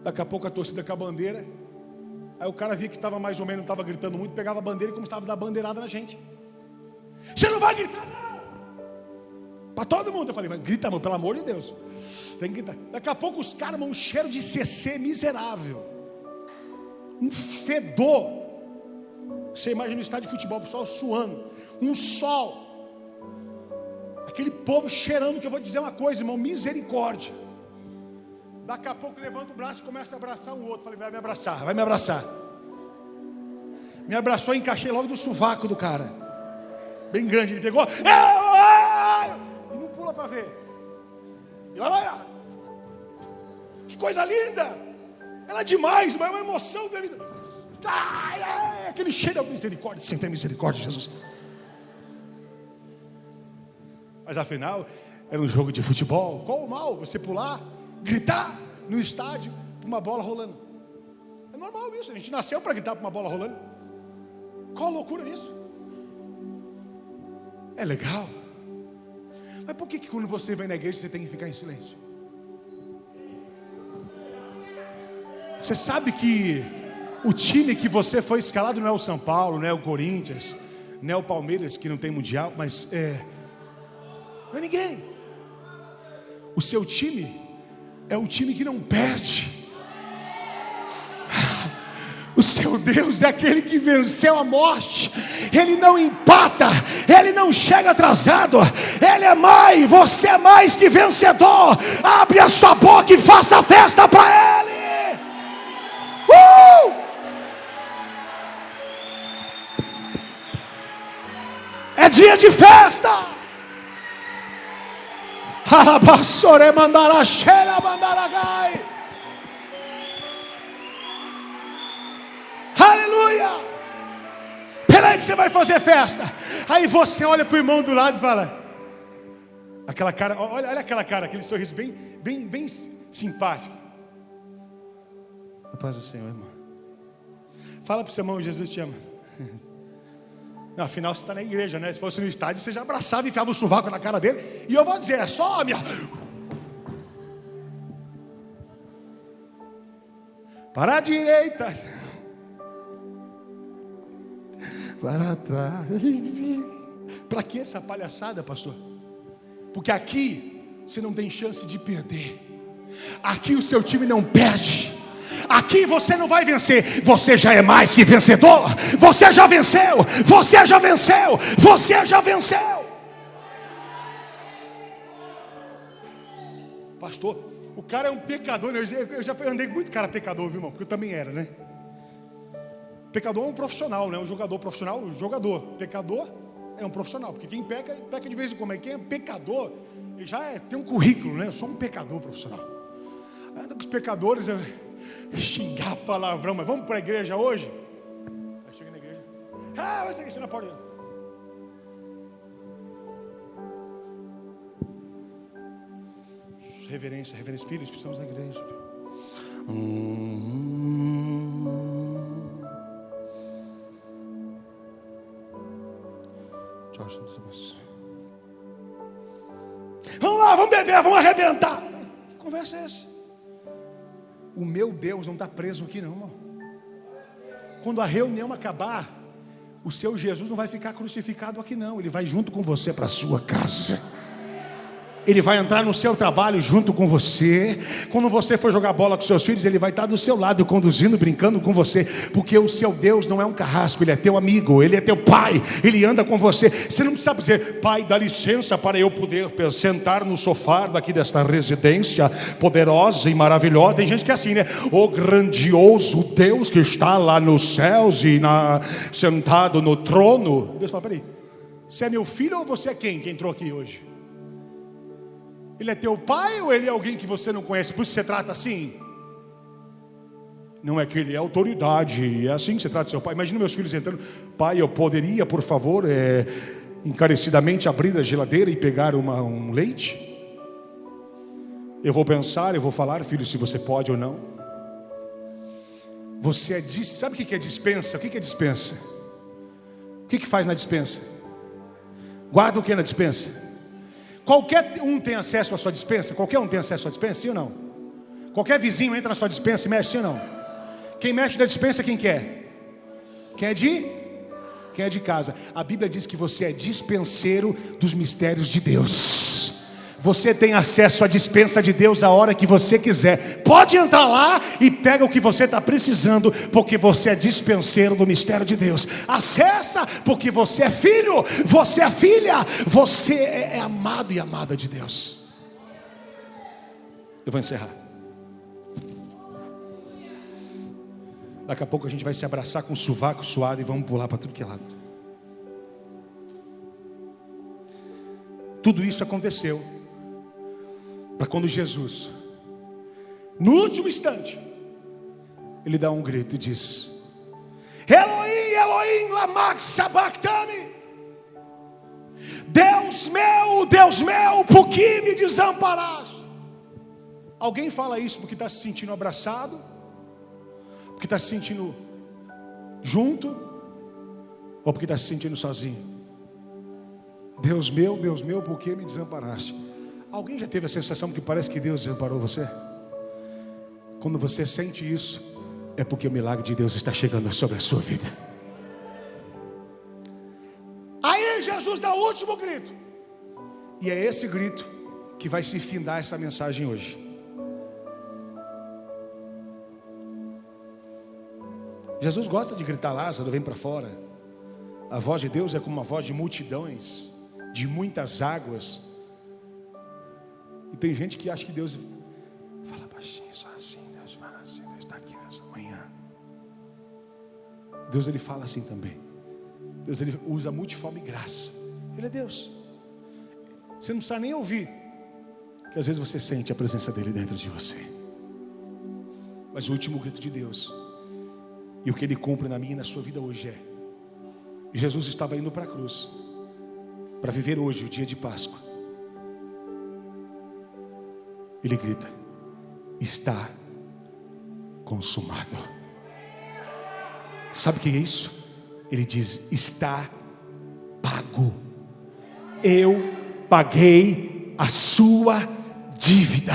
Daqui a pouco a torcida com a bandeira. Aí o cara via que estava mais ou menos, não estava gritando muito, pegava a bandeira e começava a dar bandeirada na gente. Você não vai gritar, não! Para todo mundo. Eu falei, mas grita, mano, pelo amor de Deus. Tem que gritar. Daqui a pouco os caras, um cheiro de CC miserável. Um fedor. Você imagina o estádio de futebol, o pessoal suando. Um sol. Aquele povo cheirando, que eu vou dizer uma coisa, irmão, misericórdia. Daqui a pouco levanta o braço e começa a abraçar um outro. Falei, vai me abraçar, vai me abraçar. Me abraçou e encaixei logo do sovaco do cara. Bem grande, ele pegou. E não pula para ver. E lá vai ela. Que coisa linda. Ela é demais, mas é uma emoção da vida. Aquele cheiro de misericórdia, sem ter misericórdia, Jesus. Mas afinal, era um jogo de futebol. Qual o mal? Você pular, gritar no estádio com uma bola rolando. É normal isso, a gente nasceu para gritar com uma bola rolando. Qual loucura isso? É legal. Mas por que quando você vem na igreja você tem que ficar em silêncio? Você sabe que o time que você foi escalado não é o São Paulo, não é o Corinthians, não é o Palmeiras que não tem mundial, mas não é ninguém. O seu time é o time que não perde. O seu Deus é aquele que venceu a morte. Ele não empata, Ele não chega atrasado. Ele é mais, você é mais que vencedor. Abre a sua boca e faça festa para Ele. É dia de festa. Alabassore mandara shela mandaragai. Aleluia. Peraí que você vai fazer festa. Aí você olha para o irmão do lado e fala, aquela cara, olha aquela cara, aquele sorriso bem simpático. A paz do Senhor, irmão. Fala para o seu irmão, Jesus te ama. Não, afinal você está na igreja, né? Se fosse no estádio, você já abraçava e enfiava o sovaco na cara dele. E eu vou dizer, é só minha. para a direita, para trás. Para que essa palhaçada, pastor? Porque aqui você não tem chance de perder. Aqui o seu time não perde. Aqui você não vai vencer. Você já é mais que vencedor. Você já venceu. Você já venceu. Você já venceu. Pastor, o cara é um pecador. Eu já andei com muito cara pecador, viu, irmão? Porque eu também era, né? Pecador é um profissional, né? Um jogador profissional, um jogador. Pecador é um profissional. Porque quem peca, peca de vez em quando. Mas quem é pecador, ele já tem um currículo, né? Eu sou um pecador profissional. Anda com os pecadores, xingar palavrão. Mas vamos para a igreja hoje? Aí chega na igreja. Vai ser aqui na porta. Reverência, filhos, estamos na igreja. Vamos lá, vamos beber, vamos arrebentar. Que conversa é essa? O meu Deus não está preso aqui não, irmão. Quando a reunião acabar, o seu Jesus não vai ficar crucificado aqui não. Ele vai junto com você para a sua casa. Ele vai entrar no seu trabalho junto com você. Quando você for jogar bola com seus filhos, Ele vai estar do seu lado, conduzindo, brincando com você. Porque o seu Deus não é um carrasco, Ele é teu amigo, Ele é teu pai. Ele anda com você. Você não precisa dizer: pai, dá licença para eu poder sentar no sofá daqui desta residência poderosa e maravilhosa. Tem gente que é assim, né? O grandioso Deus que está lá nos céus e sentado no trono. Deus fala: peraí, você é meu filho ou você é quem que entrou aqui hoje? Ele é teu pai ou ele é alguém que você não conhece? Por isso você trata assim? Não é que ele é autoridade. É assim que você trata seu pai. Imagina meus filhos entrando: pai, eu poderia, por favor, encarecidamente abrir a geladeira e pegar um leite? Eu vou pensar, eu vou falar: filho, se você pode ou não. Você sabe o que é dispensa? O que é dispensa? O que faz na dispensa? Guarda o que na dispensa? Qualquer um tem acesso à sua dispensa? Qualquer um tem acesso à sua dispensa, sim ou não? Qualquer vizinho entra na sua dispensa e mexe, sim ou não? Quem mexe na dispensa, quem quer? Quem é de casa. A Bíblia diz que você é dispenseiro dos mistérios de Deus. Você tem acesso à dispensa de Deus a hora que você quiser. Pode entrar lá e pega o que você está precisando, porque você é dispenseiro do mistério de Deus. Acessa, porque você é filho, você é filha, você é amado e amada de Deus. Eu vou encerrar. Daqui a pouco a gente vai se abraçar com o sovaco suado e vamos pular para tudo que é lado. Tudo isso aconteceu para quando Jesus, no último instante, Ele dá um grito e diz: Elohim, Elohim, lama sabachthani. Deus meu, por que me desamparaste? Alguém fala isso porque está se sentindo abraçado, porque está se sentindo junto, ou porque está se sentindo sozinho? Deus meu, por que me desamparaste? Alguém já teve a sensação que parece que Deus desamparou você? Quando você sente isso, é porque o milagre de Deus está chegando sobre a sua vida. Aí Jesus dá o último grito, e é esse grito que vai se findar essa mensagem hoje. Jesus gosta de gritar: Lázaro, vem para fora. A voz de Deus é como uma voz de multidões, de muitas águas. E tem gente que acha que Deus fala baixinho, só assim. Deus fala assim, Deus está aqui nessa manhã. Deus, Ele fala assim também. Deus, Ele usa multiforme graça. Ele é Deus. Você não precisa nem ouvir, que às vezes você sente a presença dEle dentro de você. Mas o último grito de Deus, e o que Ele cumpre na minha e na sua vida hoje é: Jesus estava indo para a cruz, para viver hoje o dia de Páscoa. Ele grita: está consumado. Sabe o que é isso? Ele diz: está pago. Eu paguei a sua dívida.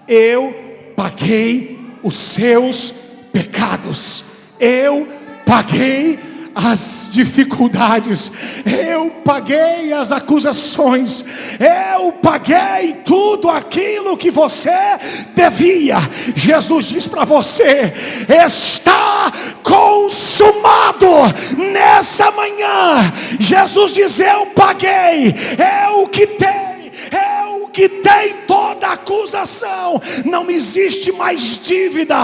Eu paguei os seus pecados, eu paguei as dificuldades, eu paguei as acusações, eu paguei tudo aquilo que você devia. Jesus diz para você: está consumado. Nessa manhã, Jesus diz: eu paguei, é o que tem toda acusação. Não existe mais dívida.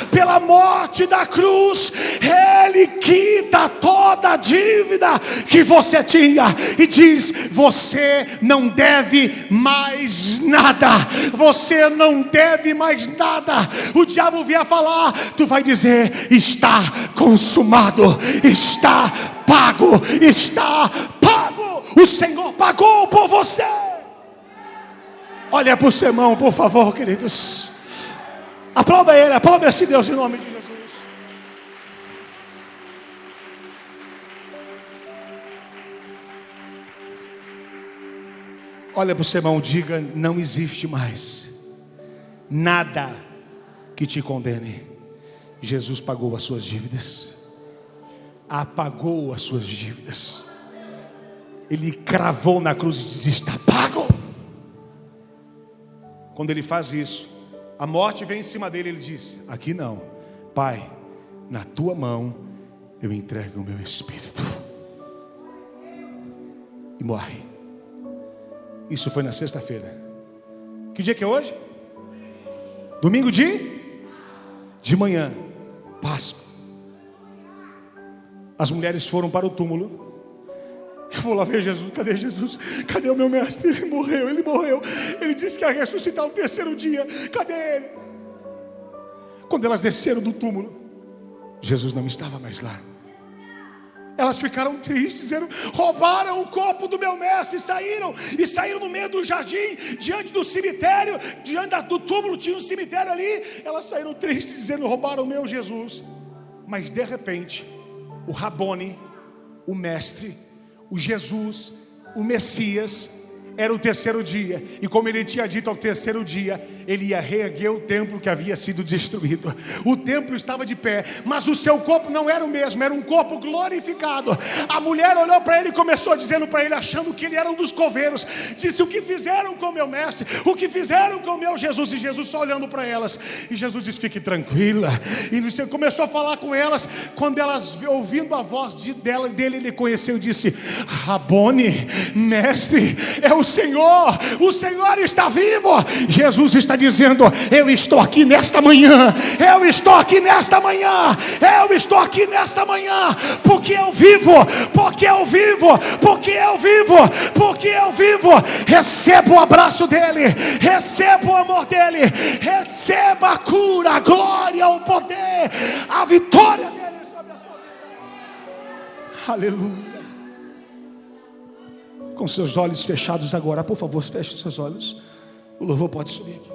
Pela morte da cruz, Ele quita toda a dívida que você tinha e diz: você não deve mais nada. Você não deve mais nada. O diabo vier falar, tu vai dizer: está consumado, está pago, está pago. O Senhor pagou por você. Olha para o seu irmão, por favor, queridos. Aplauda ele, aplauda esse Deus em nome de Jesus. Olha para o seu irmão, diga: não existe mais nada que te condene. Jesus pagou as suas dívidas, apagou as suas dívidas. Ele cravou na cruz e disse: está pago. Quando ele faz isso, a morte vem em cima dele. Ele diz: aqui não, Pai, na tua mão eu entrego o meu espírito. E morre. Isso foi na sexta-feira. Que dia que é hoje? Domingo de manhã, Páscoa. As mulheres foram para o túmulo. Eu vou lá ver Jesus. Cadê Jesus? Cadê o meu mestre? Ele morreu, ele morreu. Ele disse que ia ressuscitar no terceiro dia. Cadê ele? Quando elas desceram do túmulo, Jesus não estava mais lá. Elas ficaram tristes, dizendo: roubaram o corpo do meu mestre. E saíram no meio do jardim, diante do cemitério. Diante do túmulo tinha um cemitério ali. Elas saíram tristes, dizendo: roubaram o meu Jesus. Mas de repente, o Rabone, o mestre, o Jesus, o Messias, era o terceiro dia. E como ele tinha dito, ao terceiro dia ele ia reerguer o templo que havia sido destruído. O templo estava de pé, mas o seu corpo não era o mesmo, era um corpo glorificado. A mulher olhou para ele e começou dizendo para ele, achando que ele era um dos coveiros, disse: o que fizeram com meu mestre? O que fizeram com meu Jesus? E Jesus só olhando para elas. E Jesus disse: fique tranquila. E você começou a falar com elas. Quando elas, ouvindo a voz dele, ele conheceu e disse: Rabone, mestre, é o Senhor está vivo. Jesus está dizendo: eu estou aqui nesta manhã, eu estou aqui nesta manhã, eu estou aqui nesta manhã, porque eu vivo, porque eu vivo, porque eu vivo, porque eu vivo. Receba o abraço dele, receba o amor dele, receba a cura, a glória, o poder, a vitória dele sobre a sua vida. Aleluia. Com seus olhos fechados agora, por favor, feche os seus olhos. O louvor pode subir aqui.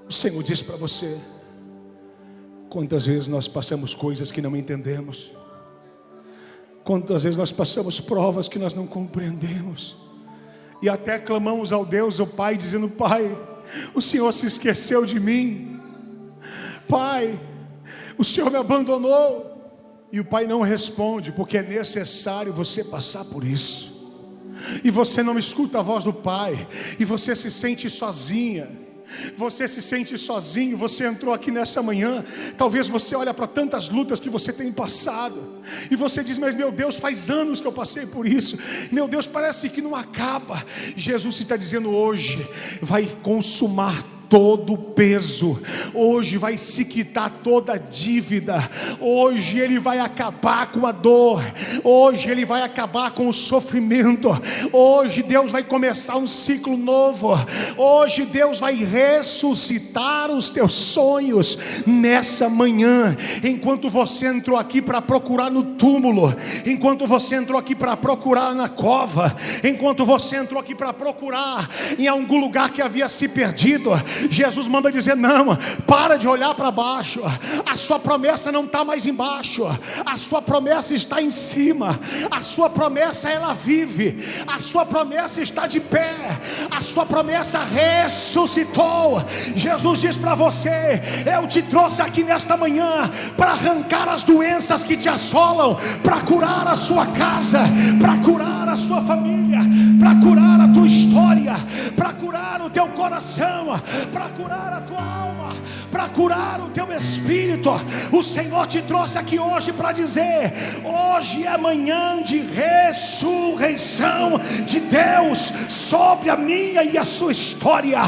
O Senhor diz para você: quantas vezes nós passamos coisas que não entendemos, quantas vezes nós passamos provas que nós não compreendemos, e até clamamos ao Deus, ao Pai, dizendo: Pai, o Senhor se esqueceu de mim, Pai, o Senhor me abandonou. E o Pai não responde, porque é necessário você passar por isso. E você não escuta a voz do Pai, e você se sente sozinha. Você se sente sozinho. Você entrou aqui nessa manhã, talvez você olha para tantas lutas que você tem passado, e você diz: mas meu Deus, faz anos que eu passei por isso, meu Deus, parece que não acaba. Jesus está dizendo: hoje vai consumar todo o peso, hoje vai se quitar toda a dívida, hoje Ele vai acabar com a dor, hoje Ele vai acabar com o sofrimento, hoje Deus vai começar um ciclo novo, hoje Deus vai ressuscitar os teus sonhos nessa manhã. Enquanto você entrou aqui para procurar no túmulo, enquanto você entrou aqui para procurar na cova, enquanto você entrou aqui para procurar em algum lugar que havia se perdido, Jesus manda dizer: não, para de olhar para baixo. A sua promessa não está mais embaixo, a sua promessa está em cima. A sua promessa, ela vive. A sua promessa está de pé. A sua promessa ressuscitou. Jesus diz para você: eu te trouxe aqui nesta manhã para arrancar as doenças que te assolam, para curar a sua casa, para curar a sua família, para curar a tua história, para curar o teu coração, para curar a tua alma, para curar o teu espírito. O Senhor te trouxe aqui hoje para dizer: hoje é manhã de ressurreição de Deus sobre a minha e a sua história.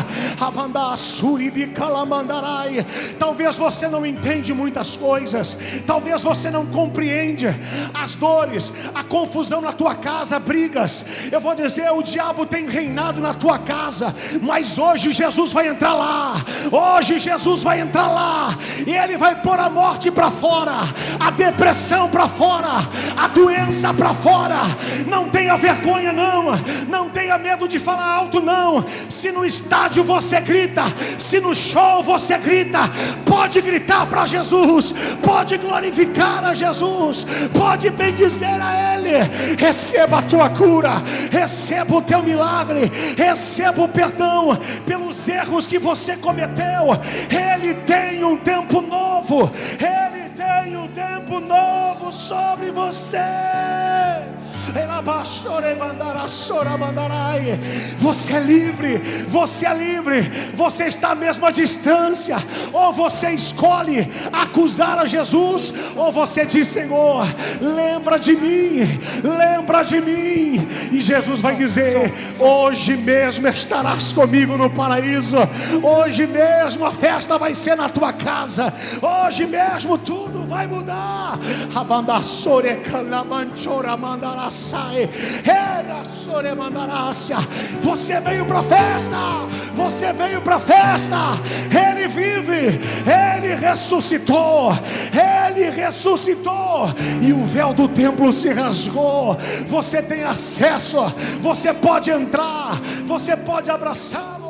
Talvez você não entende muitas coisas, talvez você não compreende as dores, a confusão na tua casa, brigas. Eu vou dizer: o diabo tem reinado na tua casa, mas hoje Jesus vai entrar lá. Hoje Jesus vai entrar lá e Ele vai pôr a morte para fora, a depressão para fora, a doença para fora. Não tenha vergonha, não tenha medo de falar alto, não. Se no estádio você grita, se no show você grita, pode gritar para Jesus, pode glorificar a Jesus, pode bendizer a Ele. Receba a tua cura, receba o teu milagre, receba o perdão pelos erros que você cometeu. Ele tem um tempo novo, Ele tem um tempo novo sobre você. Você é livre, você é livre. Você está à mesma distância. Ou você escolhe acusar a Jesus, ou você diz: Senhor, lembra de mim, lembra de mim. E Jesus vai dizer: hoje mesmo estarás comigo no paraíso. Hoje mesmo a festa vai ser na tua casa. Hoje mesmo tudo vai mudar. Você veio para a festa, você veio para a festa. Ele vive, Ele ressuscitou, Ele ressuscitou, e o véu do templo se rasgou. Você tem acesso, você pode entrar, você pode abraçá-lo.